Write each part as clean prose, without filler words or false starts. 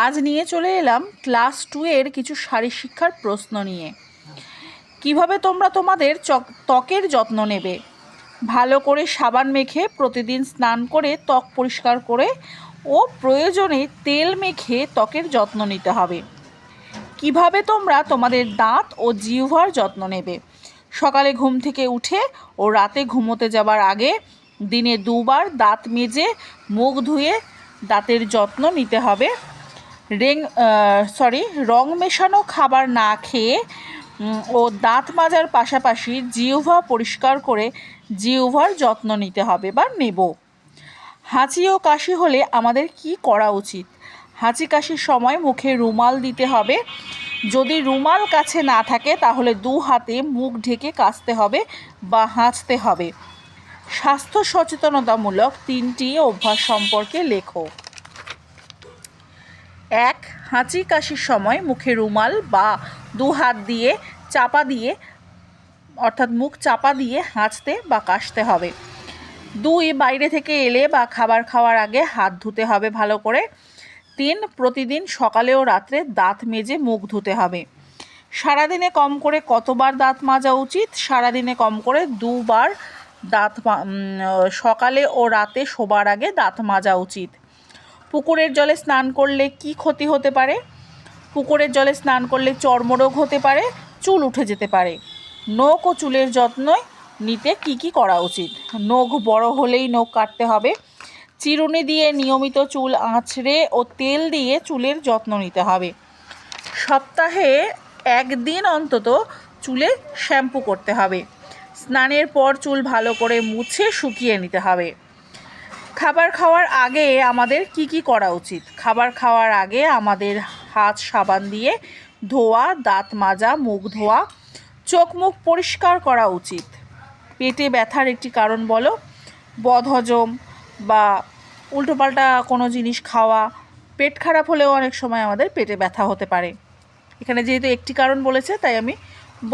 আজ নিয়ে চলে এলাম ক্লাস 2 এর কিছু শারীরশিক্ষার প্রশ্ন নিয়ে। কিভাবে তোমরা তোমাদের ত্বকের যত্ন নেবে? ভালো করে সাবান মেখে প্রতিদিন স্নান করে ত্বক পরিষ্কার করে ও প্রয়োজনে তেল মেখে ত্বকের যত্ন নিতে হবে। কিভাবে তোমরা তোমাদের দাঁত ও জিহ্বার যত্ন নেবে? সকালে ঘুম থেকে উঠে ও রাতে ঘুমোতে যাবার আগে দিনে 2 বার দাঁত মেজে মুখ ধুয়ে দাঁতের যত্ন নিতে হবে। রং মেশানো খাবার না খেয়ে ও দাঁত মাজার পাশাপাশি জিহ্বা পরিষ্কার করে জিহ্বার যত্ন নিতে হবে বা নেব। হাঁচি ও কাশি হলে আমাদের কি করা উচিত? হাঁচি কাশির সময় মুখে রুমাল দিতে হবে। যদি রুমাল কাছে না থাকে তাহলে 2 হাতে মুখ ঢেকে কাশতে হবে বা হাঁচতে হবে। স্বাস্থ্য সচেতনতামূলক 3টি অভ্যাস সম্পর্কে লেখো। 1. হাঁচি কাশির সময় মুখে রুমাল বা 2 হাত দিয়ে চাপা দিয়ে অর্থাৎ মুখ চাপা দিয়ে হাঁচতে বা কাশতে হবে। 2. বাইরে থেকে এলে বা খাবার খাওয়ার আগে হাত ধুতে হবে ভালো করে। 3. প্রতিদিন সকালে ও রাত্রে দাঁত মেজে মুখ ধুতে হবে। সারাদিনে কম করে কতবার দাঁত মাজা উচিত? সারাদিনে কম করে 2 বার সকালে ও রাতে শোবার আগে দাঁত মাজা উচিত। পুকুরের জলে স্নান করলে কি ক্ষতি হতে পারে? পুকুরের জলে স্নান করলে চর্মরোগ হতে পারে, চুল উঠে যেতে পারে। নখ ও চুলের যত্ন নিতে কি করা উচিত? নখ বড় হলেই নখ কাটতে হবে। চিরুনি দিয়ে নিয়মিত চুল আঁচড়ে ও তেল দিয়ে চুলের যত্ন নিতে হবে। সপ্তাহে 1 দিন অন্তত চুলে শ্যাম্পু করতে হবে। স্নানের পর চুল ভালো করে মুছে শুকিয়ে নিতে হবে। খাবার খাওয়ার আগে আমাদের কি করা উচিত? খাবার খাওয়ার আগে আমাদের হাত সাবান দিয়ে ধোয়া, দাঁত মাজা, মুখ ধোয়া, চোখ মুখ পরিষ্কার করা উচিত। পেটে ব্যথার একটি কারণ বলো। বদহজম বা উল্টোপাল্টা কোনো জিনিস খাওয়া। পেট খারাপ হলেও অনেক সময় আমাদের পেটে ব্যথা হতে পারে। এখানে যেহেতু একটি কারণ বলেছে তাই আমি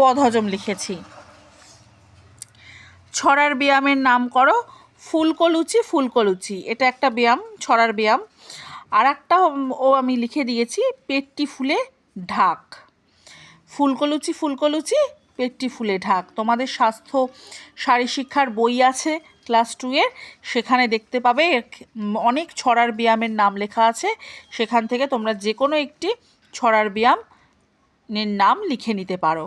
বদহজম লিখেছি। ছড়ার ব্যায়ামের নাম করো। ফুলকলুচি এটা একটা ব্যায়াম, ছড়ার ব্যায়াম। আর একটা আমি লিখে দিয়েছি, পেটটি ফুলে ঢাক। ফুলকলুচি পেটটি ফুলে ঢাক। তোমাদের স্বাস্থ্য শারীরশিক্ষার বই আছে ক্লাস 2 এর, সেখানে দেখতে পাবে অনেক ছড়ার ব্যায়ামের নাম লেখা আছে। সেখান থেকে তোমরা যে কোনো একটি ছড়ার ব্যায়ামের নাম লিখে নিতে পারো।